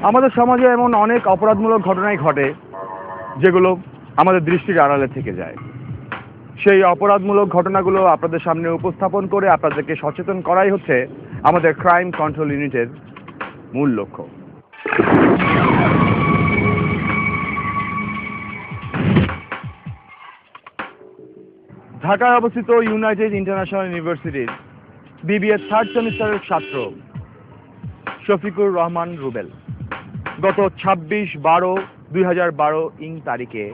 আমাদের সমাজে এমন অনেক অপরাধমূলক ঘটনাই ঘটে যেগুলো আমাদের দৃষ্টির আড়ালে থেকে যায়। সেই অপরাধমূলক ঘটনাগুলো আপনাদের সামনে উপস্থাপন করে আপনাদেরকে সচেতন করাই হচ্ছে আমাদের ক্রাইম কন্ট্রোল ইউনিটের মূল লক্ষ্য। ঢাকায় অবস্থিত ইউনাইটেড ইন্টারন্যাশনাল ইউনিভার্সিটির বিবিএ থার্ড সেমিস্টারের ছাত্র শফিকুর রহমান রুবেল গত 26/12/2012 ইং তারিখে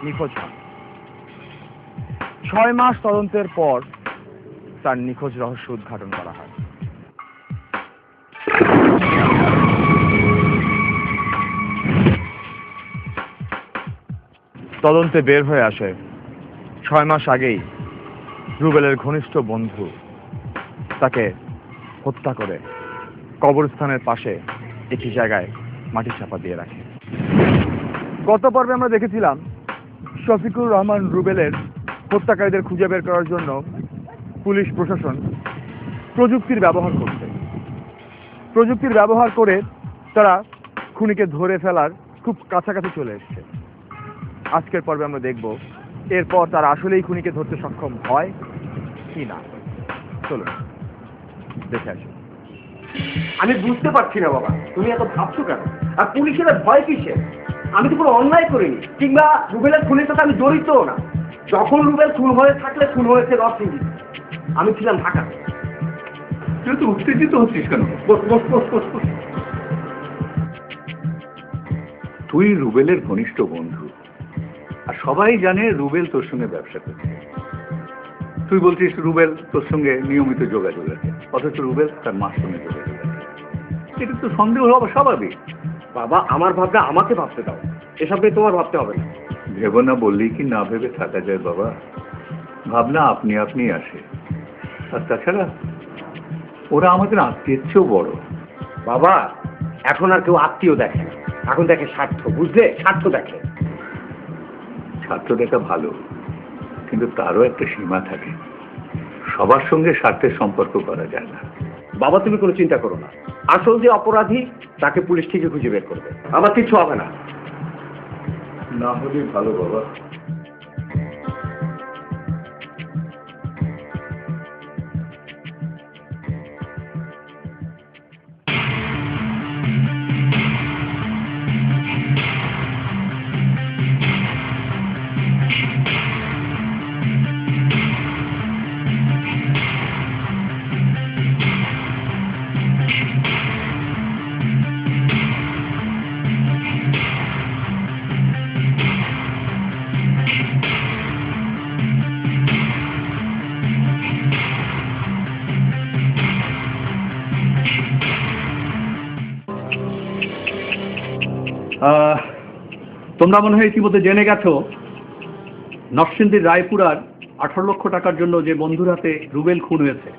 নিখোঁজ হন। 6 মাস তদন্তের পর তার নিখোঁজ রহস্য উদ্ঘাটন করা হয়। তদন্তে বের হয়ে আসে 6 মাস আগেই রুবেলের ঘনিষ্ঠ বন্ধু তাকে হত্যা করে কবরস্থানের পাশে একটি জায়গায় মাটি চাপা দিয়ে রাখে। গত পর্বে আমরা দেখেছিলাম শফিকুর রহমান রুবেলের হত্যাকারীদের খুঁজে বের করার জন্য পুলিশ প্রশাসন প্রযুক্তির ব্যবহার করছে। প্রযুক্তির ব্যবহার করে তারা খুনিকে ধরে ফেলার খুব কাছাকাছি চলে এসছে। আজকের পর্বে আমরা দেখব এরপর তারা আসলেই খুনিকে ধরতে সক্ষম হয় কি না। চলুন দেখে আসি। আমি বুঝতে পারছি না বাবা, তুমি এত ভাবছো কেন? আর পুলিশের ভয় কিসে? আমি তো কোনো অন্যায় করিনি, কিংবা রুবেলের খুনের সাথে আমি জড়িতও না। যখন রুবেল খুন হয়ে থাকলে খুন হয়েছে রসিংদী, আমি ছিলাম ঢাকা। তুই তো উত্তেজিত হচ্ছিস কেন? তুই রুবেলের ঘনিষ্ঠ বন্ধু, আর সবাই জানে রুবেল তোর সঙ্গে ব্যবসা করছে। তুই বলছিস রুবেল তোর সঙ্গে নিয়মিত যোগাযোগ আছে, অথচ রুবেল তার মার সঙ্গে যোগাযোগ আছে। এটা তো সন্দেহ হওয়া স্বাভাবিক। বাবা, আমার ভাবনা আমাকে ভাবতে দাও, এসব নিয়ে তোমার ভাবতে হবে না। ভেবো না বললেই কি না ভেবে থাকা যায় বাবা? ভাবনা আপনি আপনি আসে। আর তাছাড়া ওরা আমাদের আত্মীয়ের চেয়েও বড়। বাবা, এখন আর কেউ আত্মীয় দেখে না, এখন দেখে স্বার্থ, বুঝলে? স্বার্থ দেখে। স্বার্থ দেখা ভালো, কিন্তু তারও একটা সীমা থাকে। সবার সঙ্গে স্বার্থের সম্পর্ক করা যায় না। বাবা, তুমি কোনো চিন্তা করো না, আসল যে অপরাধী তাকে পুলিশ ঠিকই খুঁজে বের করবে, আমার কিছু হবে না। না হলে ভালো বাবা। তোমরা মনে হয় ইতিমধ্যে জেনে গেছো নরসিংদীর রায়পুরার 18 লক্ষ টাকার জন্য যে বন্ধুর হাতে রুবেল খুন হয়েছে।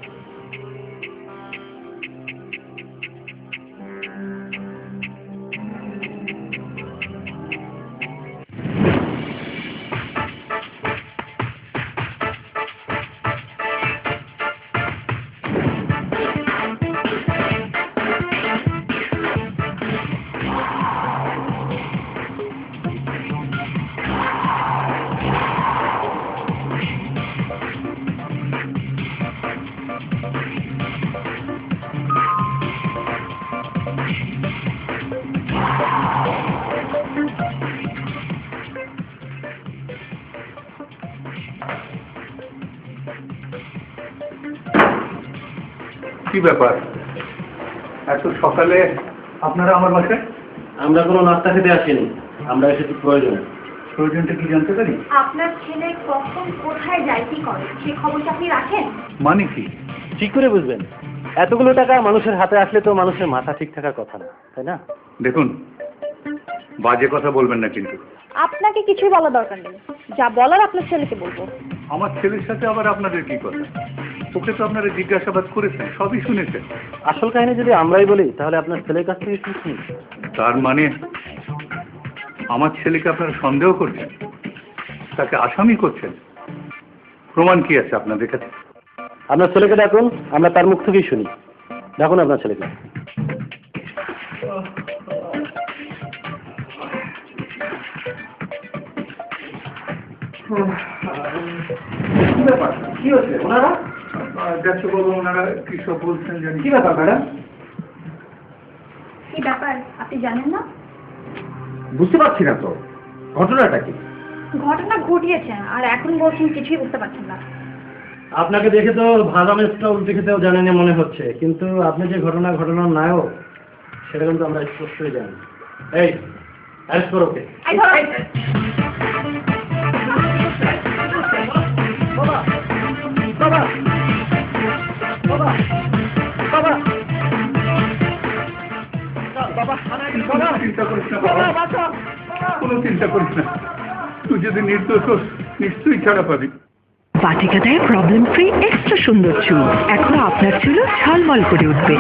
কি ব্যাপার, এত সকালে আপনারা আমার বাসায়? আমরা কোনো নাস্তা খেতে আসিনি, আমরা এসেছি প্রয়োজনে। প্রয়োজনটা কি জানতে পারি? আপনার ছেলে কখন কোথায় যায় কি করে সে খবরটা আপনি রাখেন? মানে কি? ঠিক করে বুঝবেন, এতগুলো টাকা মানুষের হাতে আসলে তো মানুষের মাথা ঠিক থাকার কথা না, তাই না? দেখুন, বাজে কথা বলবেন না কিন্তু। আপনাকে কিছুই বলা দরকার নেই, যা বলার আপনার ছেলেকে বলবো। আমার ছেলের সাথে আবার আপনাদের কি কথা? ওকে তো আপনারা জিজ্ঞাসাবাদ করেছেন, সবই শুনেছেন। আসল কাহিনী যদি আমরাই বলি তাহলে আপনার ছেলের কাছ থেকে কি শুনি? তার মানে আমার ছেলেকে আপনারা সন্দেহ করছেন, তাকে আসামি করছেন? প্রমাণ কি আছে আপনাদের কাছে? আপনার ছেলেকে ডাকুন, আমরা তার মুখ থেকেই শুনি। ডাকুন আপনার ছেলেকে। কি ব্যাপার? কি হচ্ছে ওনারা? ডাক্তার বাবু ওনারা কি সব বলছেন জানি। কি ব্যাপার ম্যাডাম? কি ব্যাপার আপনি জানেন না? বুঝতে পারছি না তো, ঘটনাটা কি? ঘটনা ঘটিয়েছে আর এখন বলছেন কিছুই বুঝতে পারছেন না। আপনাকে দেখে তো ভাজা মাছটা উল্টে খেতেও জানেন না মনে হচ্ছে, কিন্তু আপনি যে ঘটনার নায়ক সেটা কিন্তু আমরা স্পষ্টই জানি। এই অ্যারেস্ট করো ওকে। এই ধরো। চিন্তা করিস না বাবা, কোনো চিন্তা করিস না। তুই যদি নির্দোষ হোস নিশ্চয়ই ছাড়া পাবি। বাটিকাটায় প্রবলেম ফ্রি এক্সট্রা সুন্দর চুল, এখন আপনার চুল ঝলমল করে উঠবে।